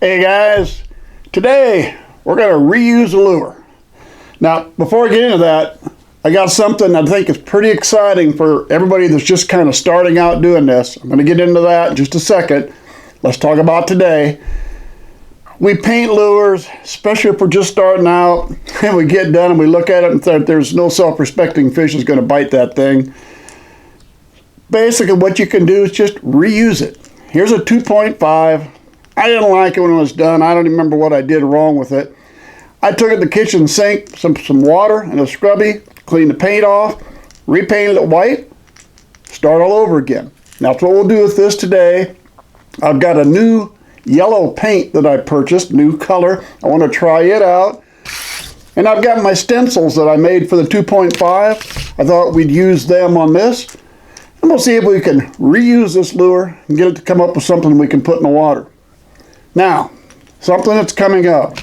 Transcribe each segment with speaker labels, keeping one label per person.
Speaker 1: Hey guys, today we're going to reuse a lure. Now, before I get into that, I got something I think is pretty exciting for everybody that's just kind of starting out doing this. I'm going to get into that in just a second. Let's talk about today. We paint lures, especially if we're just starting out, and we get done and we look at it and think there's no self-respecting fish is going to bite that thing. Basically, what you can do is just reuse it. Here's a 2.5. I didn't like it when it was done. I don't even remember what I did wrong with it. I took it to the kitchen sink, some water and a scrubby, cleaned the paint off, repainted it white, start all over again. Now that's what we'll do with this today. I've got a new yellow paint that I purchased, new color. I want to try it out. And I've got my stencils that I made for the 2.5. I thought we'd use them on this. And we'll see if we can reuse this lure and get it to come up with something we can put in the water. Now, something that's coming up.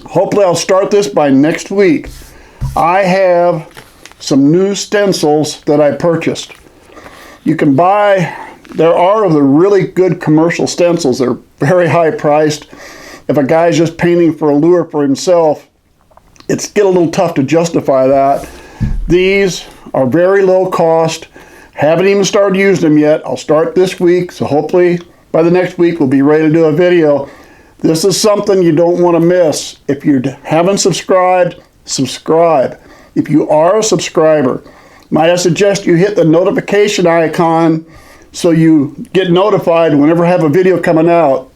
Speaker 1: Hopefully I'll start this by next week. I have some new stencils that I purchased. You can buy, there are the really good commercial stencils. They're very high priced. If a guy's just painting for a lure for himself, it's get a little tough to justify that. These are very low cost. Haven't even started using them yet. I'll start this week, so hopefully by the next week we'll be ready to do a video. This is something you don't want to miss. If you haven't subscribed, subscribe. If you are a subscriber, might I suggest you hit the notification icon so you get notified whenever I have a video coming out.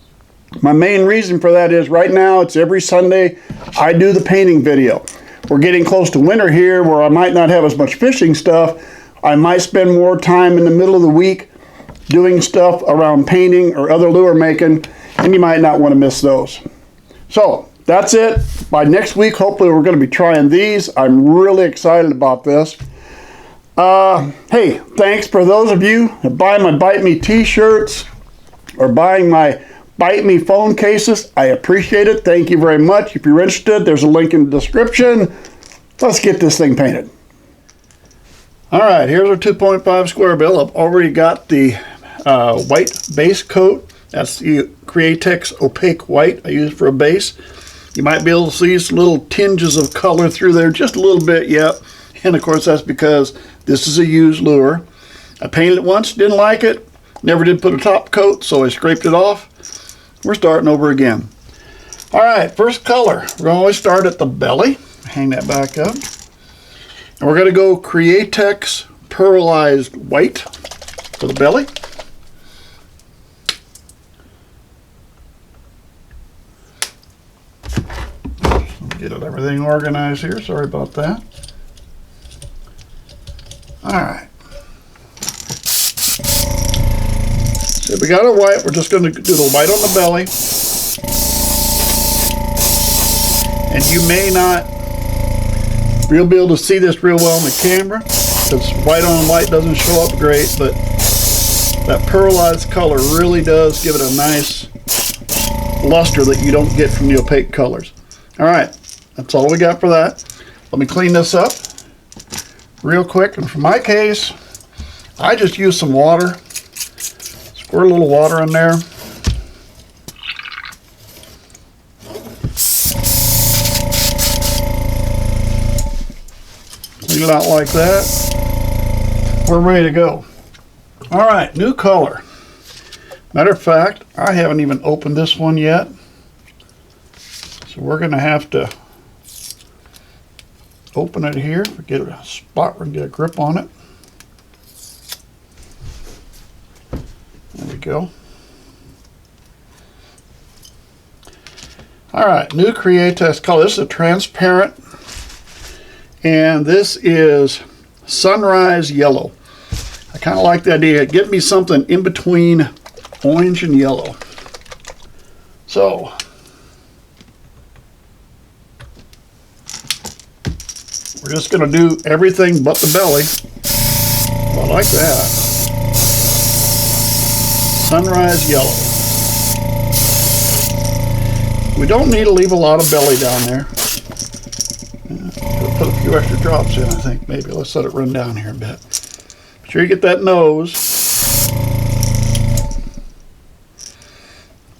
Speaker 1: My main reason for that is right now it's every Sunday I do the painting video. We're getting close to winter here where I might not have as much fishing stuff. I might spend more time in the middle of the week doing stuff around painting or other lure making, and you might not want to miss those. So that's it. By next week, hopefully we're going to be trying these. I'm really excited about this. Hey, thanks for those of you that buy my Bite Me t-shirts or buying my Bite Me phone cases. I appreciate it. Thank you very much. If you're interested, there's a link in the description. Let's get this thing painted. All right, here's our 2.5 square bill. I've already got the white base coat. That's the Createx opaque white I use for a base. You might be able to see some little tinges of color through there, just a little bit, yep. And of course that's because this is a used lure. I painted it once, didn't like it, never did put a top coat, so I scraped it off. We're starting over again. All right, first color. We're gonna always start at the belly. Hang that back up. And we're gonna go Createx pearlized white for the belly. Get everything organized here. Sorry about that. All right. So we got our white. We're just going to do the white on the belly. And you may not be able to see this real well on the camera because white on white doesn't show up great, but that pearlized color really does give it a nice luster that you don't get from the opaque colors. All right. That's all we got for that. Let me clean this up real quick. And for my case, I just use some water. Squirt a little water in there. Clean it out like that. We're ready to go. All right, new color. Matter of fact, I haven't even opened this one yet. So we're going to have to open it here, get a spot where we can get a grip on it. There we go. All right, new Createx color. This is a transparent, and this is sunrise yellow. I kind of like the idea. Get me something in between orange and yellow. So we're just going to do everything but the belly. I like that. Sunrise yellow. We don't need to leave a lot of belly down there. Put a few extra drops in, I think, maybe. Let's let it run down here a bit. Make sure you get that nose.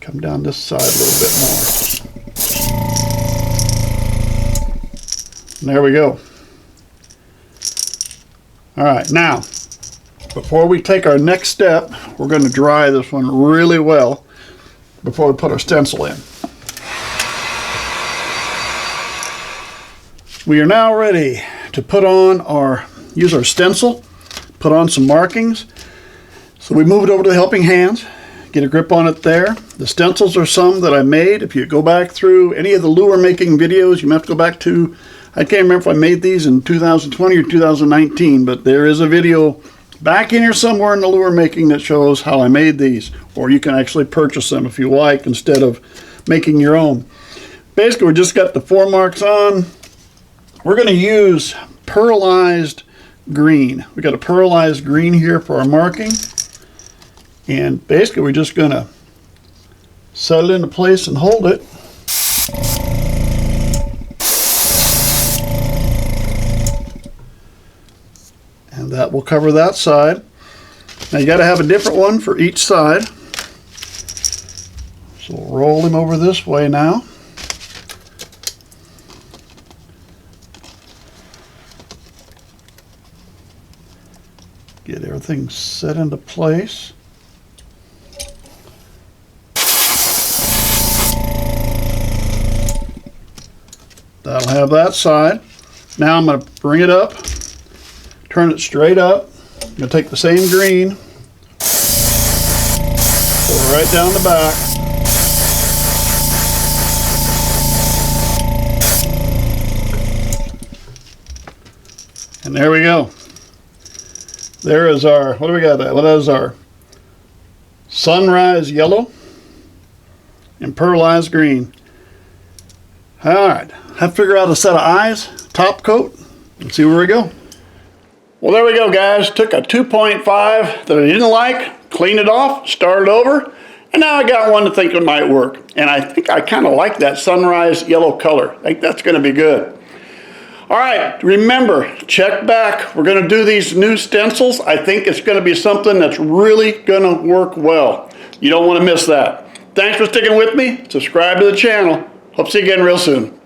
Speaker 1: Come down this side a little bit more. And there we go. All right, now, before we take our next step, we're going to dry this one really well before we put our stencil in. We are now ready to use our stencil, put on some markings. So we move it over to the helping hands, get a grip on it there. The stencils are some that I made. If you go back through any of the lure making videos, you might have to go back to, I can't remember if I made these in 2020 or 2019, but there is a video back in here somewhere in the lure making that shows how I made these. Or you can actually purchase them if you like instead of making your own. Basically, we just got the 4 marks on. We're going to use pearlized green. We got a pearlized green here for our marking. And basically we're just going to set it into place and hold it. And that will cover that side. Now you got to have a different one for each side. So we'll roll him over this way now. Get everything set into place. That'll have that side. Now I'm going to bring it up, turn it straight up. I'm going to take the same green, pull it right down the back. And there we go. There is our, what do we got there? What is our sunrise yellow and pearlized green. All right, have to figure out a set of eyes, top coat, and see where we go. Well, there we go, guys. Took a 2.5 that I didn't like, cleaned it off, started over, and now I got one to think it might work. And I think I kind of like that sunrise yellow color. I think that's going to be good. All right, remember, check back. We're going to do these new stencils. I think it's going to be something that's really going to work well. You don't want to miss that. Thanks for sticking with me. Subscribe to the channel. Hope to see you again real soon.